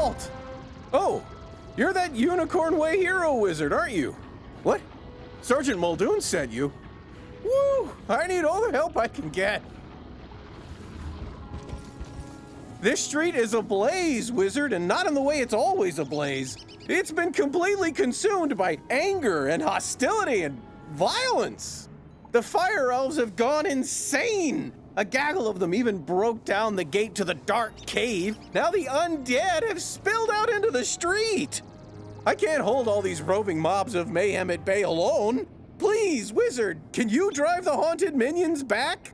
halt! Oh, you're that Unicorn Way hero wizard, aren't you? What? Sergeant Muldoon sent you? Woo! I need all the help I can get. This street is ablaze, wizard, and not in the way it's always ablaze. It's been completely consumed by anger and hostility and violence. The fire elves have gone insane. A gaggle of them even broke down the gate to the dark cave. Now the undead have spilled out into the street. I can't hold all these roving mobs of mayhem at bay alone. Please, wizard, can you drive the haunted minions back?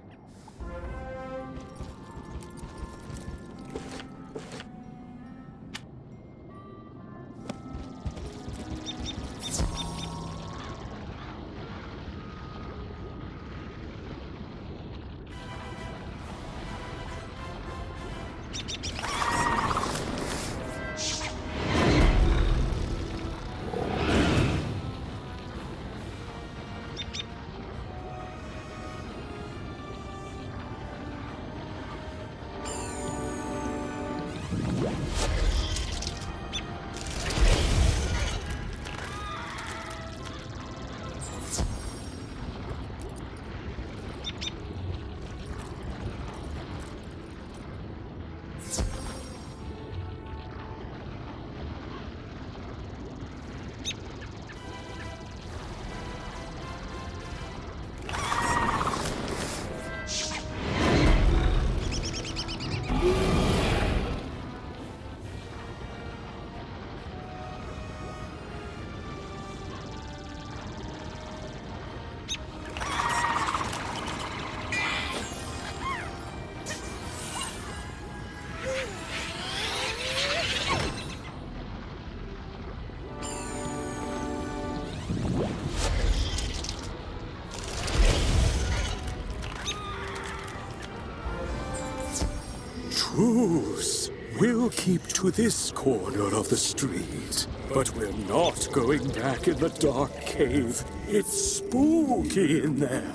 Truce. We'll keep to this corner of the street. But we're not going back in the dark cave. It's spooky in there.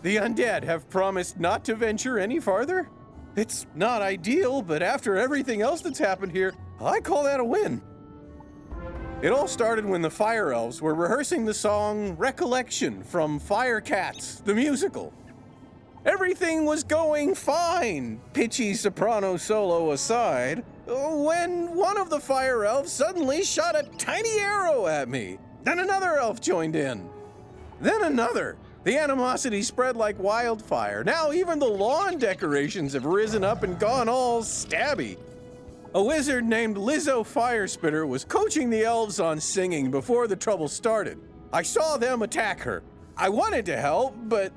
The undead have promised not to venture any farther? It's not ideal, but after everything else that's happened here, I call that a win. It all started when the Fire Elves were rehearsing the song Recollection from Fire Cats, the musical. Everything was going fine, pitchy soprano solo aside, when one of the Fire Elves suddenly shot a tiny arrow at me. Then another elf joined in. Then another. The animosity spread like wildfire. Now even the lawn decorations have risen up and gone all stabby. A wizard named Lizzo Firespitter was coaching the elves on singing before the trouble started. I saw them attack her. I wanted to help, but,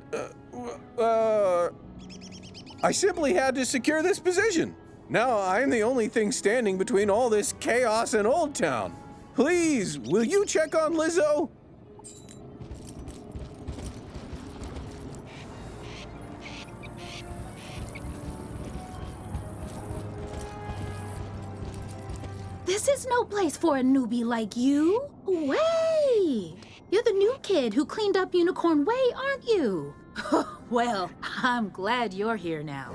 I simply had to secure this position. Now I'm the only thing standing between all this chaos and Old Town. Please, will you check on Lizzo? This is no place for a newbie like you. Wait! You're the new kid who cleaned up Unicorn Way, aren't you? Well, I'm glad you're here now.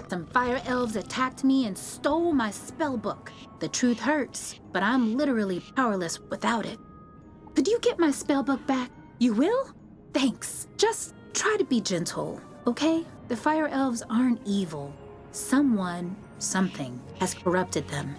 Some fire elves attacked me and stole my spell book. The truth hurts, but I'm literally powerless without it. Could you get my spell book back? You will? Thanks. Just try to be gentle, okay? The fire elves aren't evil. Someone, something, has corrupted them.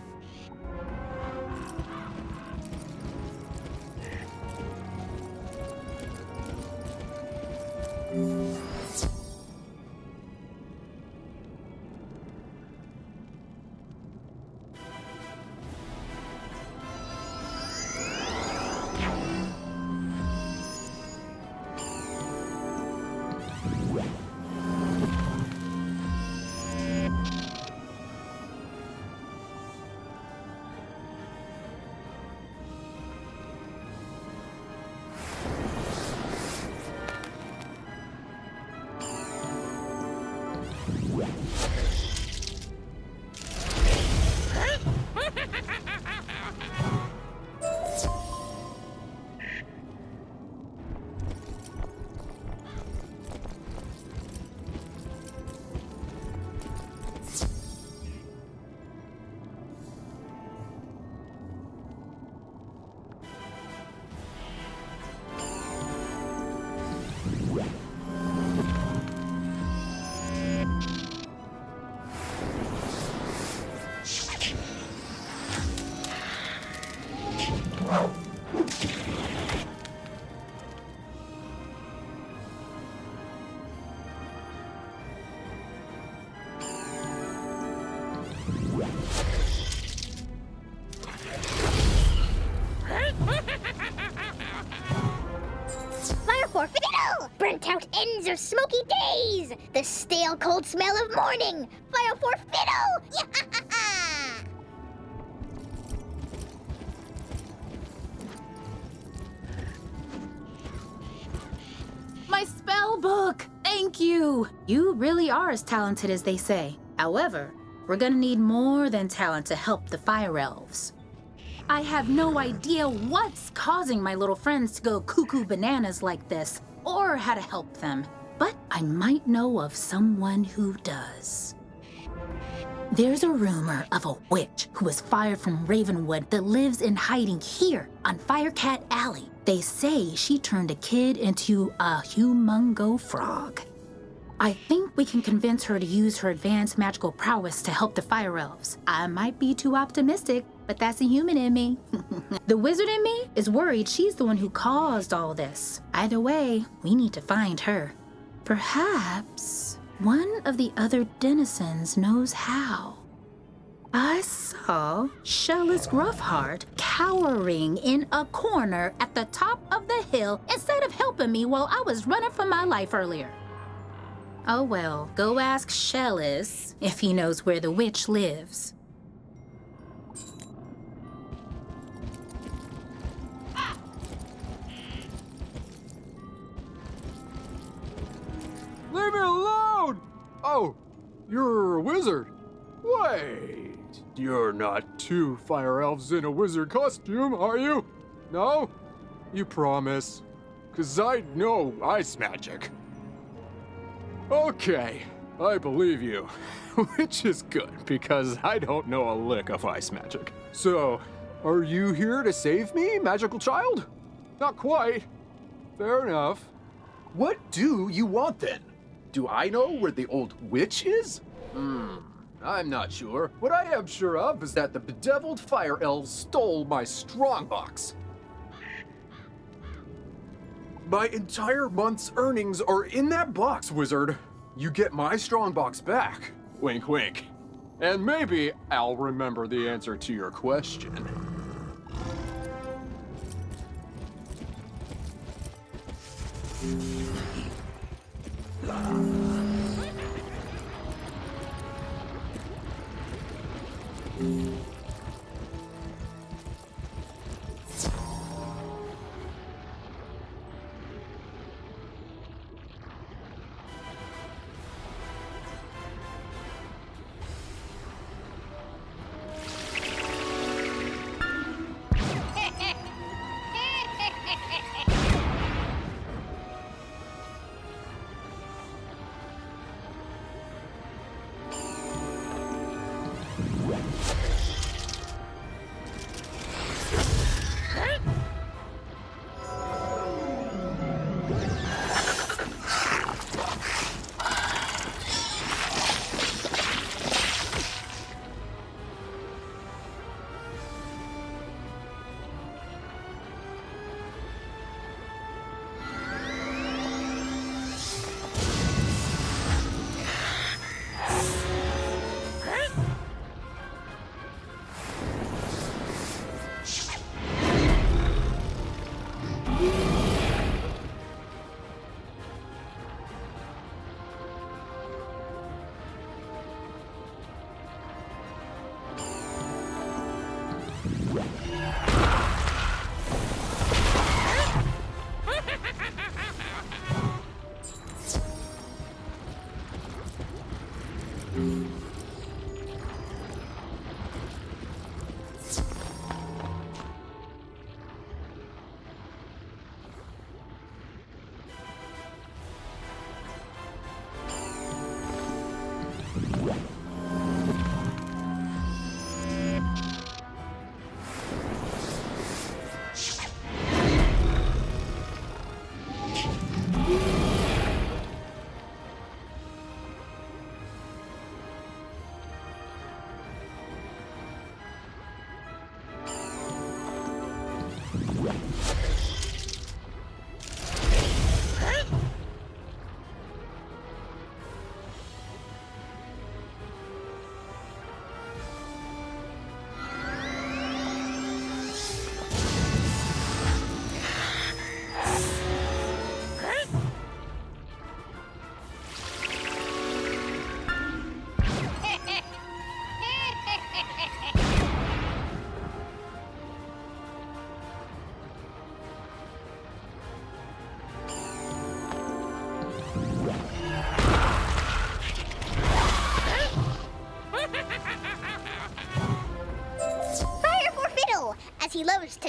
for fiddle! Burnt out ends of smoky days! The stale cold smell of morning! File for fiddle! My spell book! Thank you! You really are as talented as they say. However, we're gonna need more than talent to help the fire elves. I have no idea what's causing my little friends to go cuckoo bananas like this, or how to help them. But I might know of someone who does. There's a rumor of a witch who was fired from Ravenwood that lives in hiding here on Firecat Alley. They say she turned a kid into a humongo frog. I think we can convince her to use her advanced magical prowess to help the fire elves. I might be too optimistic, but that's a human in me. The wizard in me is worried she's the one who caused all this. Either way, we need to find her. Perhaps one of the other denizens knows how. I saw Shellis Gruffheart cowering in a corner at the top of the hill instead of helping me while I was running for my life earlier. Oh well, go ask Shellis if he knows where the witch lives. Leave me alone! Oh, you're a wizard. Wait, you're not two fire elves in a wizard costume, are you? No? You promise? 'Cause I know ice magic. Okay, I believe you. Which is good, because I don't know a lick of ice magic. So, are you here to save me, magical child? Not quite. Fair enough. What do you want then? Do I know where the old witch is? I'm not sure. What I am sure of is that the bedeviled fire elves stole my strongbox. My entire month's earnings are in that box, wizard. You get my strongbox back. Wink, wink. And maybe I'll remember the answer to your question.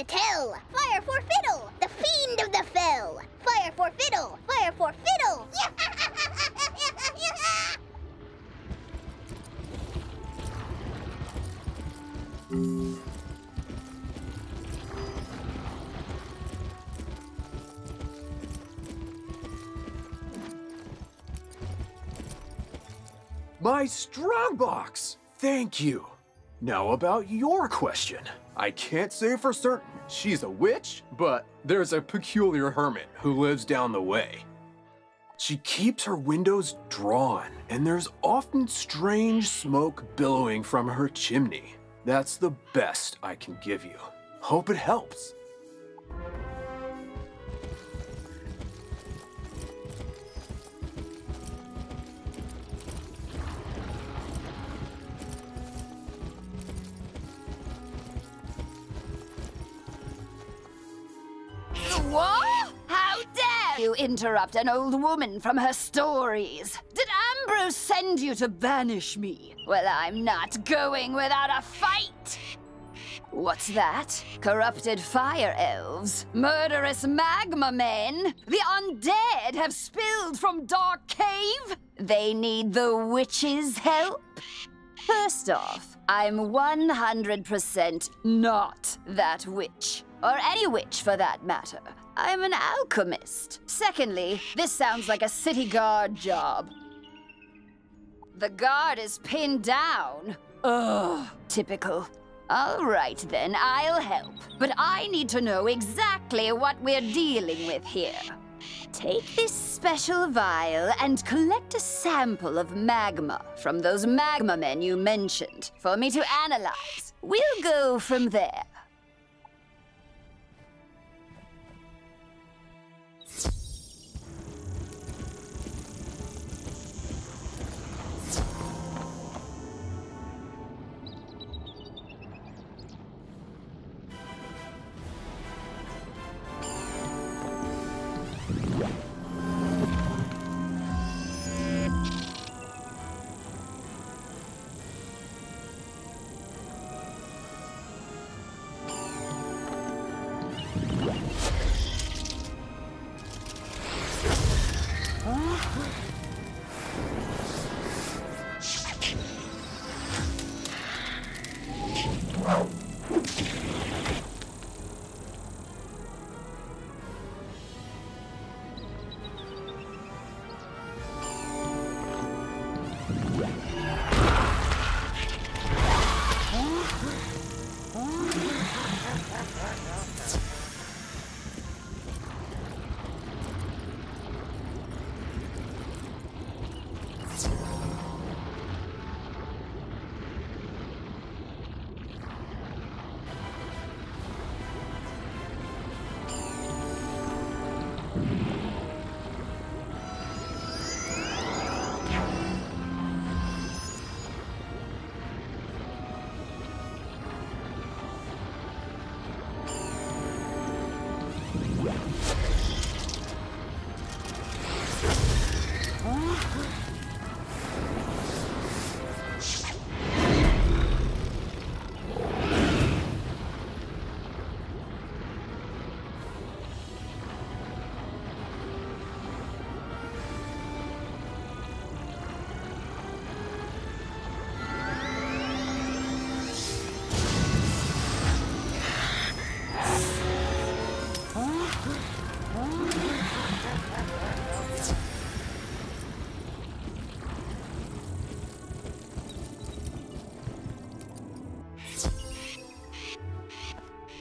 tell. Fire for fiddle, the fiend of the fell. Fire for fiddle, fire for fiddle. My strongbox! Thank you. Now about your question. I can't say for certain she's a witch, but there's a peculiar hermit who lives down the way. She keeps her windows drawn, and there's often strange smoke billowing from her chimney. That's the best I can give you. Hope it helps. What? How dare you interrupt an old woman from her stories? Did Ambrose send you to banish me? Well, I'm not going without a fight! What's that? Corrupted fire elves? Murderous magma men? The undead have spilled from Dark Cave? They need the witch's help? First off, I'm 100% not that witch. Or any witch, for that matter. I'm an alchemist. Secondly, this sounds like a city guard job. The guard is pinned down. Ugh, typical. All right then, I'll help. But I need to know exactly what we're dealing with here. Take this special vial and collect a sample of magma from those magma men you mentioned for me to analyze. We'll go from there.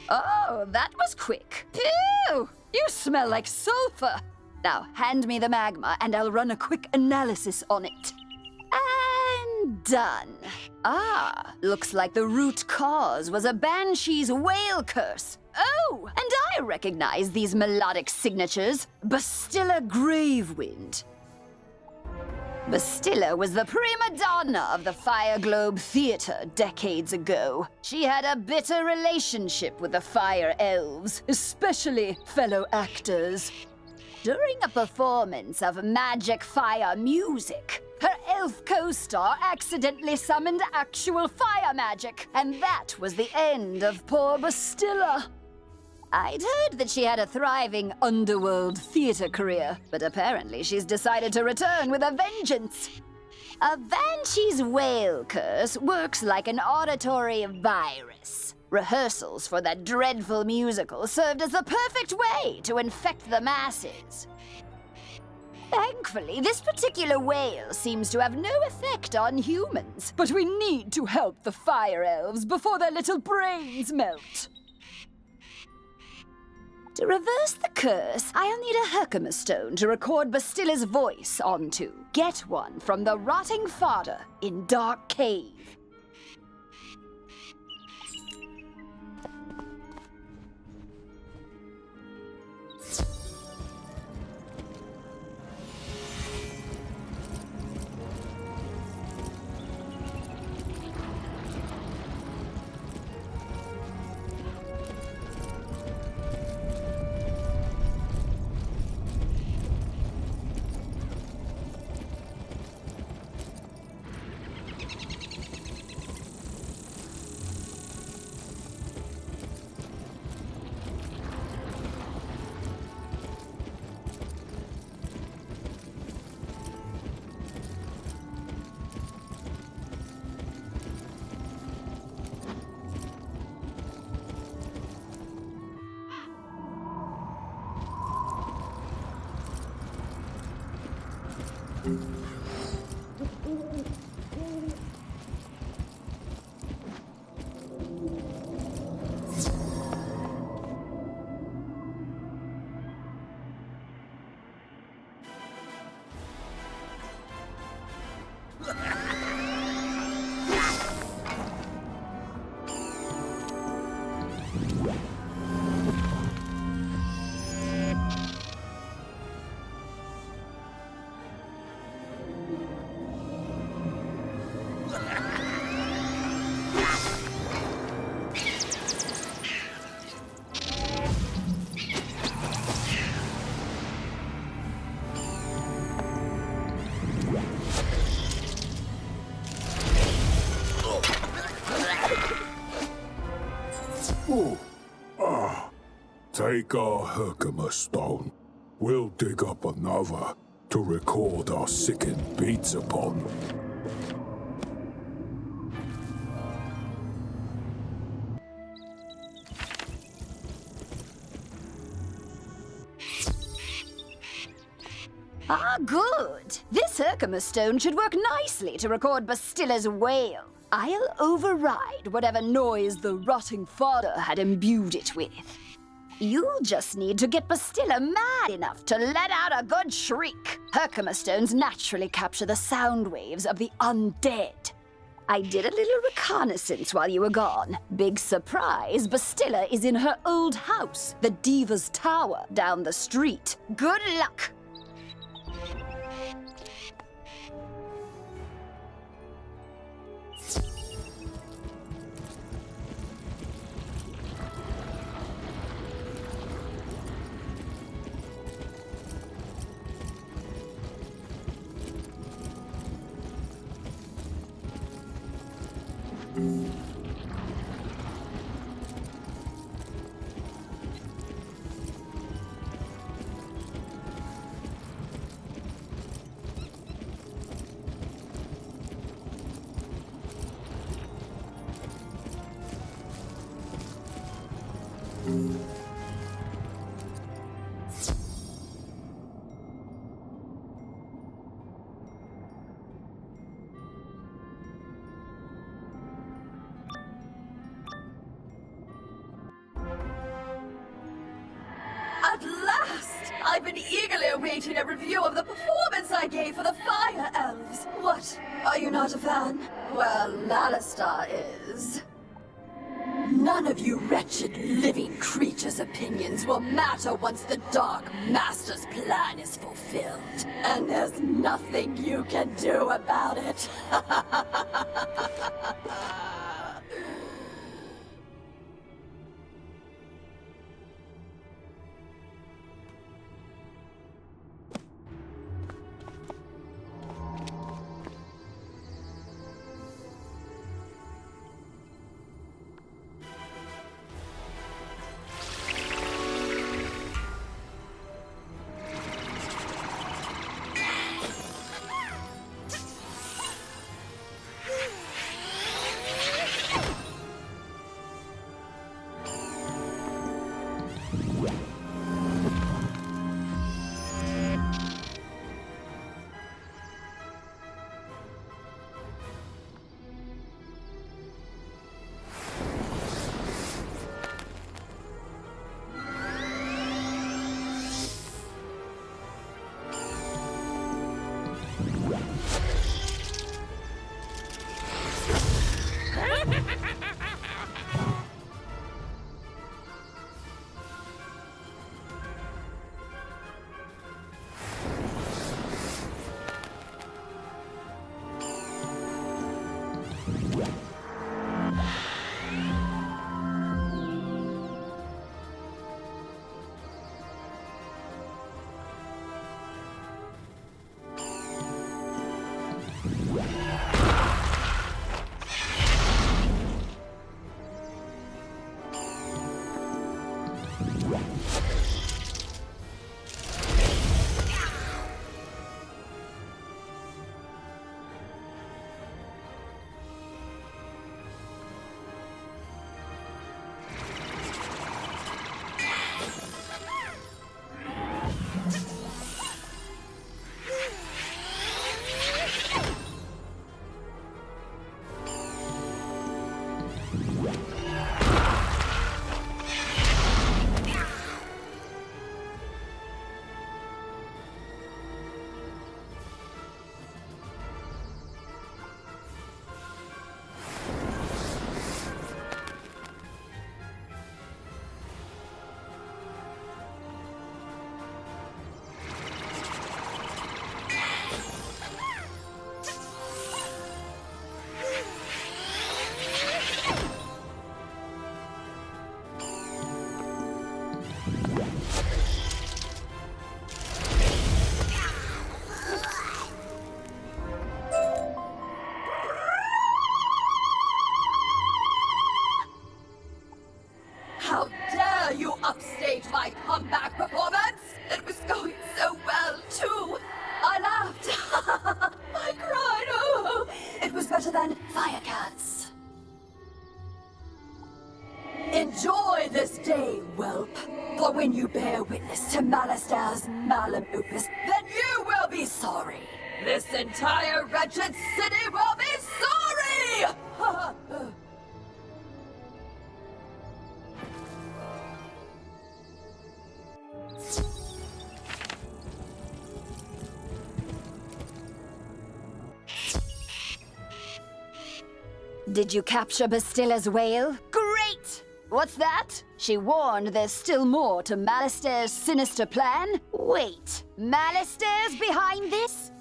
Oh, that was quick. Phew! You smell like sulfur. Now, hand me the magma and I'll run a quick analysis on it. And done. Ah, looks like the root cause was a banshee's whale curse. Oh, and I recognize these melodic signatures. Bastilla Gravewind. Bastilla was the prima donna of the Fire Globe Theater decades ago. She had a bitter relationship with the Fire Elves, especially fellow actors. During a performance of magic fire music, her elf co-star accidentally summoned actual fire magic, and that was the end of poor Bastilla. I'd heard that she had a thriving underworld theater career, but apparently she's decided to return with a vengeance. A Banshee's whale curse works like an auditory virus. Rehearsals for that dreadful musical served as the perfect way to infect the masses. Thankfully, this particular whale seems to have no effect on humans, but we need to help the fire elves before their little brains melt. To reverse the curse, I'll need a Herkimer stone to record Bastilla's voice onto. Get one from the rotting fodder in Dark Cave. Take our Herkimer stone. We'll dig up another to record our sickened beats upon. Ah, good. This Herkimer stone should work nicely to record Bastilla's wail. I'll override whatever noise the rotting fodder had imbued it with. You'll just need to get Bastilla mad enough to let out a good shriek. Herkimer stones naturally capture the sound waves of the undead. I did a little reconnaissance while you were gone. Big surprise, Bastilla is in her old house, the Diva's Tower, down the street. Good luck! At last! I've been eagerly awaiting a review of the performance I gave for the Fire Elves. What? Are you not a fan? Well, Alistar is. None of you wretched living creatures' opinions will matter once the Dark Master's plan is fulfilled. And there's nothing you can do about it. to Malastair's malum opus, then you will be sorry. This entire wretched city will be sorry! Did you capture Bastilla's whale? Great! What's that? She warned there's still more to Malastair's sinister plan? Wait, Malastair's behind this?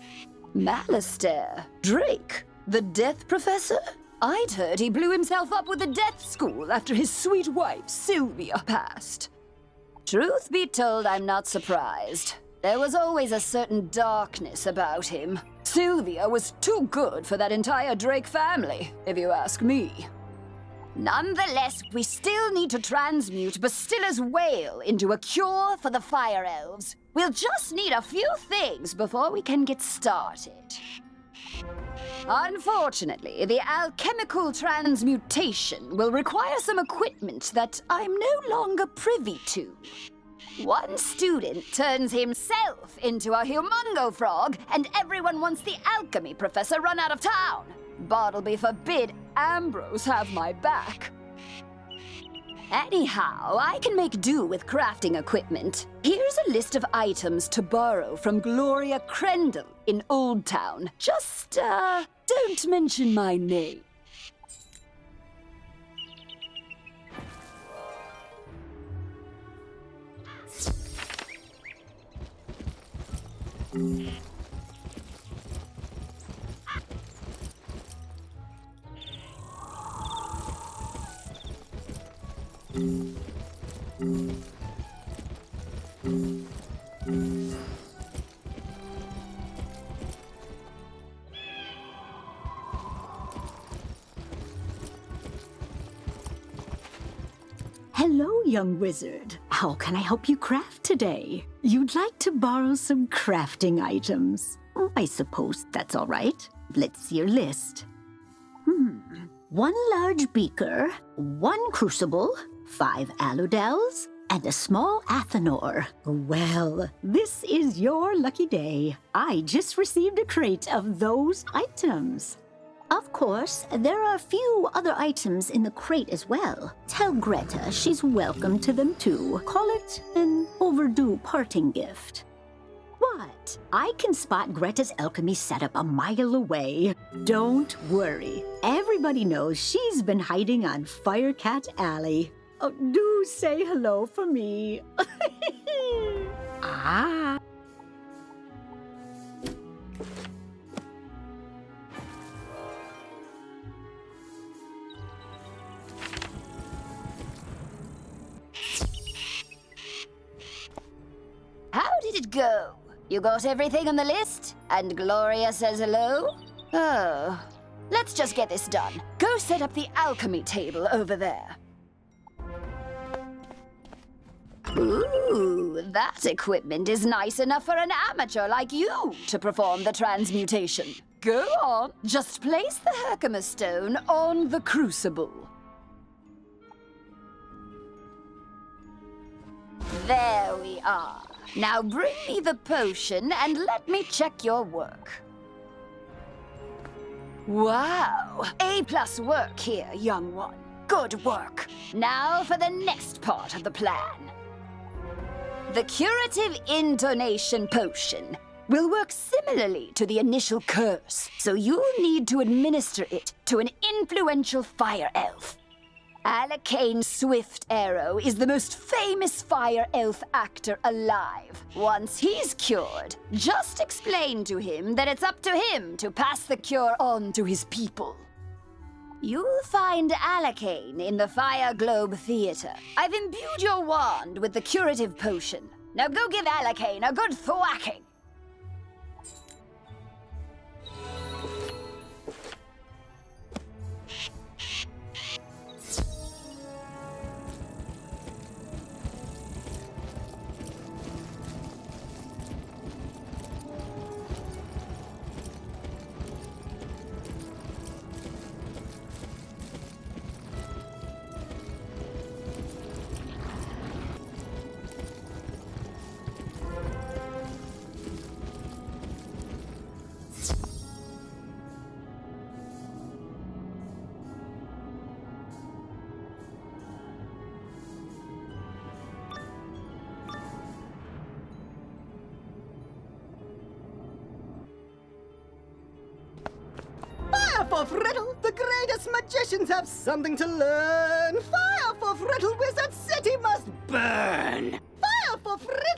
Malastair? Drake? The Death Professor? I'd heard he blew himself up with the Death School after his sweet wife, Sylvia, passed. Truth be told, I'm not surprised. There was always a certain darkness about him. Sylvia was too good for that entire Drake family, if you ask me. Nonetheless, we still need to transmute Bastilla's whale into a cure for the Fire Elves. We'll just need a few things before we can get started. Unfortunately, the alchemical transmutation will require some equipment that I'm no longer privy to. One student turns himself into a humongo frog, and everyone wants the alchemy professor run out of town. Bartleby forbid Ambrose have my back. Anyhow, I can make do with crafting equipment. Here's a list of items to borrow from Gloria Crendel in Old Town. Just, don't mention my name. Hello, young wizard. How can I help you craft today? You'd like to borrow some crafting items. I suppose that's all right. Let's see your list. One large beaker, one crucible, 5 aludels, and a small athanor. Well, this is your lucky day. I just received a crate of those items. Of course, there are a few other items in the crate as well. Tell Greta she's welcome to them too. Call it an overdue parting gift. What? I can spot Greta's alchemy setup a mile away. Don't worry. Everybody knows she's been hiding on Firecat Alley. Oh, do say hello for me. Ah. How did it go? You got everything on the list? And Gloria says hello? Oh. Let's just get this done. Go set up the alchemy table over there. Ooh, that equipment is nice enough for an amateur like you to perform the transmutation. Go on, just place the Herkimer stone on the crucible. There we are. Now bring me the potion and let me check your work. Wow! A+ work here, young one. Good work. Now for the next part of the plan. The curative intonation potion will work similarly to the initial curse, so you'll need to administer it to an influential fire elf. Alacane Swift Arrow is the most famous fire elf actor alive. Once he's cured, just explain to him that it's up to him to pass the cure on to his people. You'll find Alacane in the Fire Globe Theater. I've imbued your wand with the curative potion. Now go give Alacane a good thwacking. for Friddle! The greatest magicians have something to learn! Fire for Friddle! Wizard City must burn! Fire for Friddle!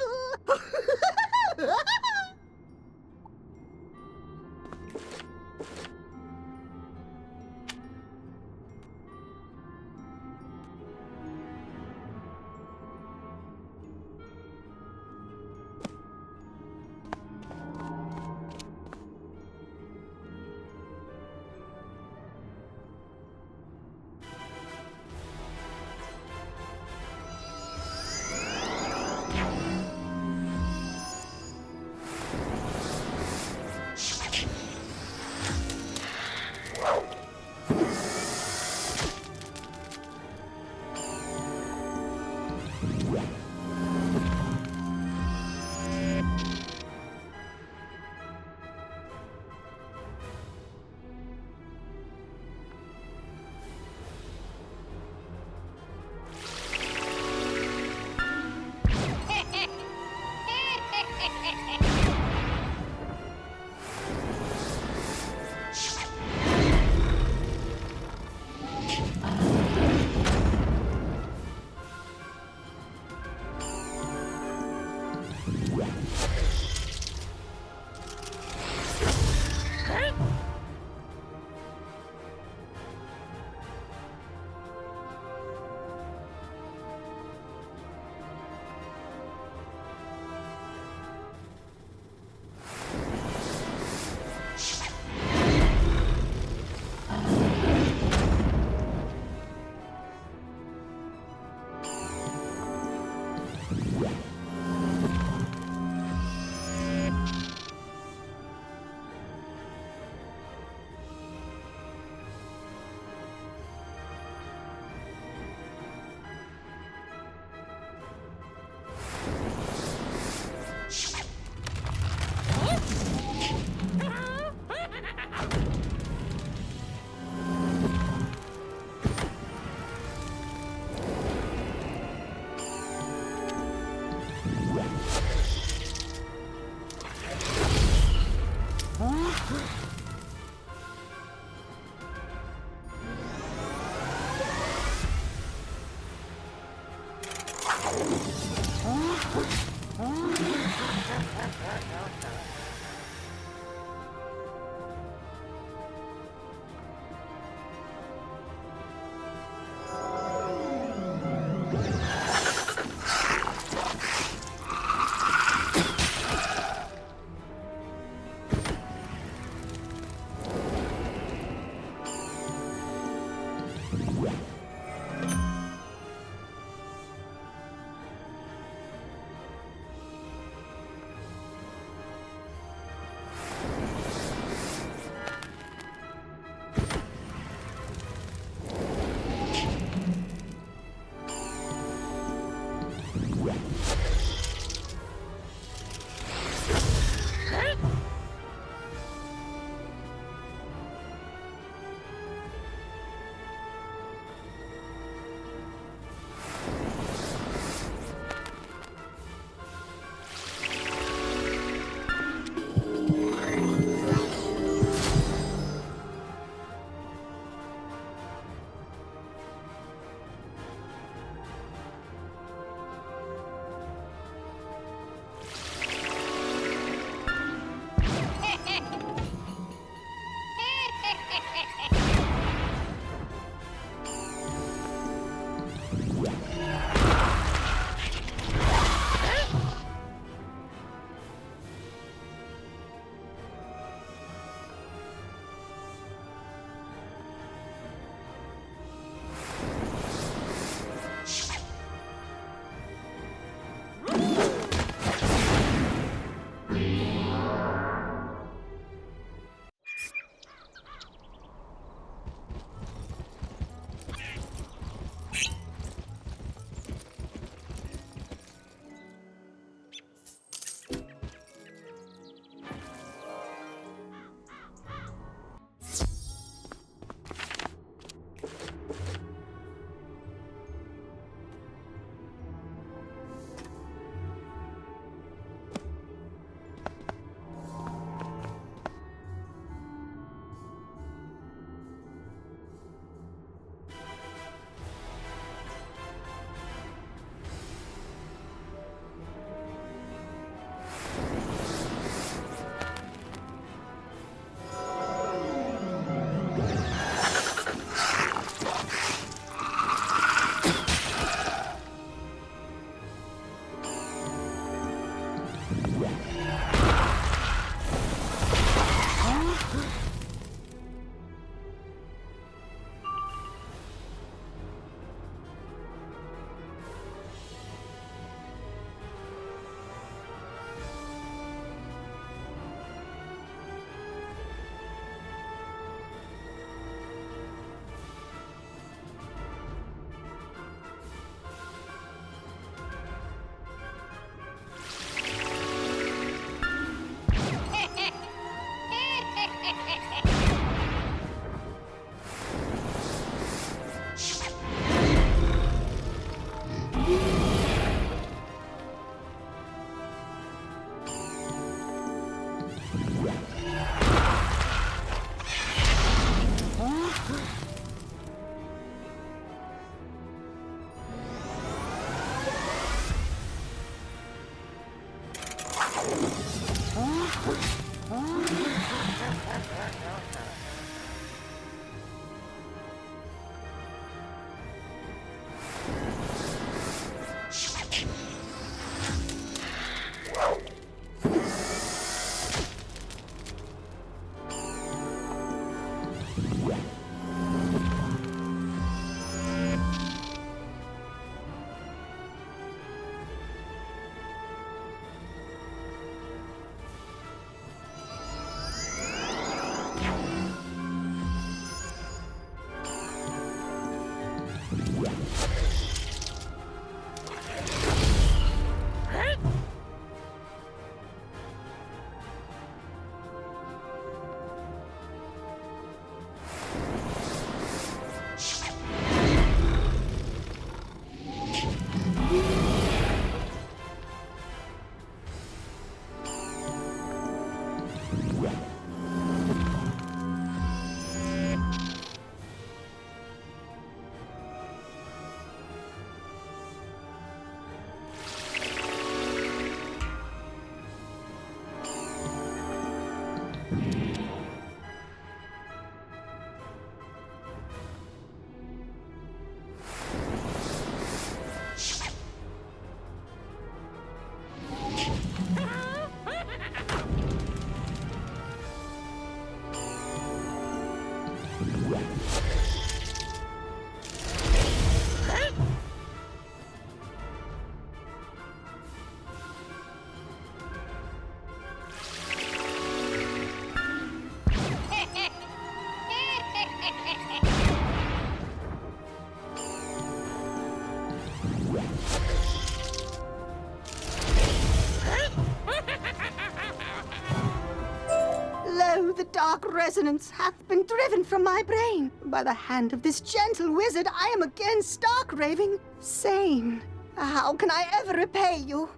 Lo, the dark resonance hath been driven from my brain. By the hand of this gentle wizard, I am again stark raving sane. How can I ever repay you?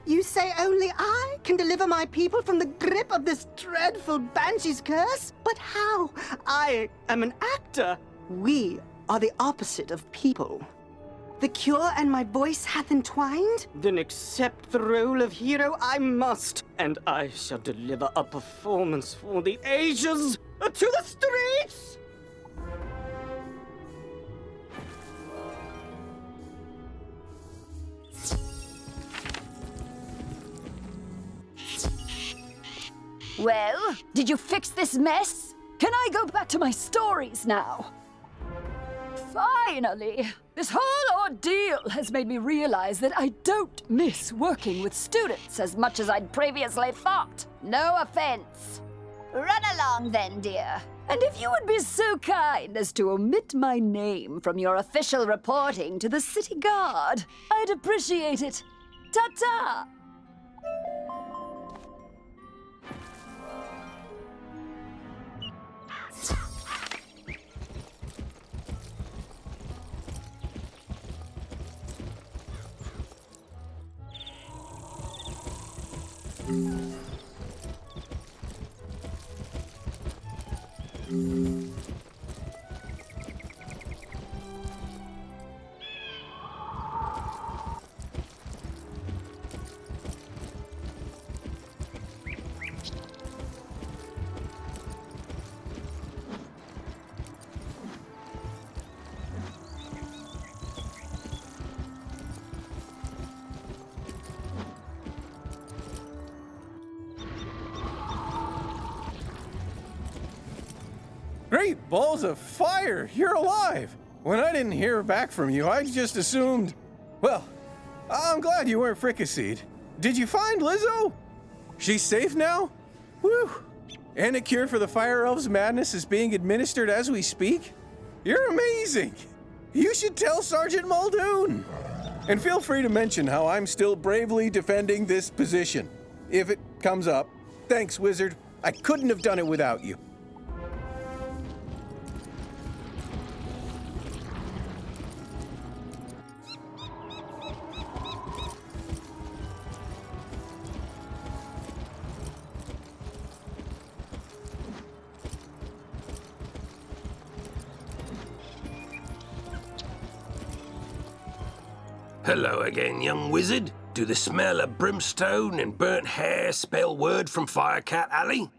You say only I can deliver my people from the grip of this dreadful banshee's curse? But how? I am an actor. We are the opposite of people. The cure and my voice hath entwined? Then accept the role of hero I must, and I shall deliver a performance for the ages to the streets! Well, did you fix this mess? Can I go back to my stories now? Finally! This whole ordeal has made me realize that I don't miss working with students as much as I'd previously thought. No offense. Run along then, dear. And if you would be so kind as to omit my name from your official reporting to the city guard, I'd appreciate it. Ta-ta! Great balls of fire! You're alive! When I didn't hear back from you, I just assumed... Well, I'm glad you weren't fricasseed. Did you find Lizzo? She's safe now? Whew! And a cure for the Fire Elves' madness is being administered as we speak? You're amazing! You should tell Sergeant Muldoon! And feel free to mention how I'm still bravely defending this position. if it comes up. Thanks, Wizard. I couldn't have done it without you. Hello again, young wizard. Do the smell of brimstone and burnt hair spell word from Firecat Alley?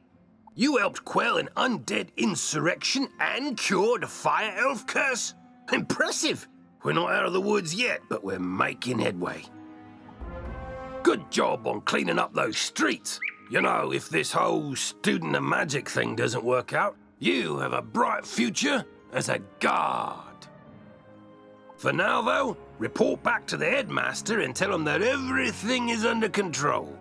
You helped quell an undead insurrection and cure the fire elf curse? Impressive! We're not out of the woods yet, but we're making headway. Good job on cleaning up those streets. You know, if this whole student of magic thing doesn't work out, you have a bright future as a guard. For now, though, report back to the headmaster and tell him that everything is under control.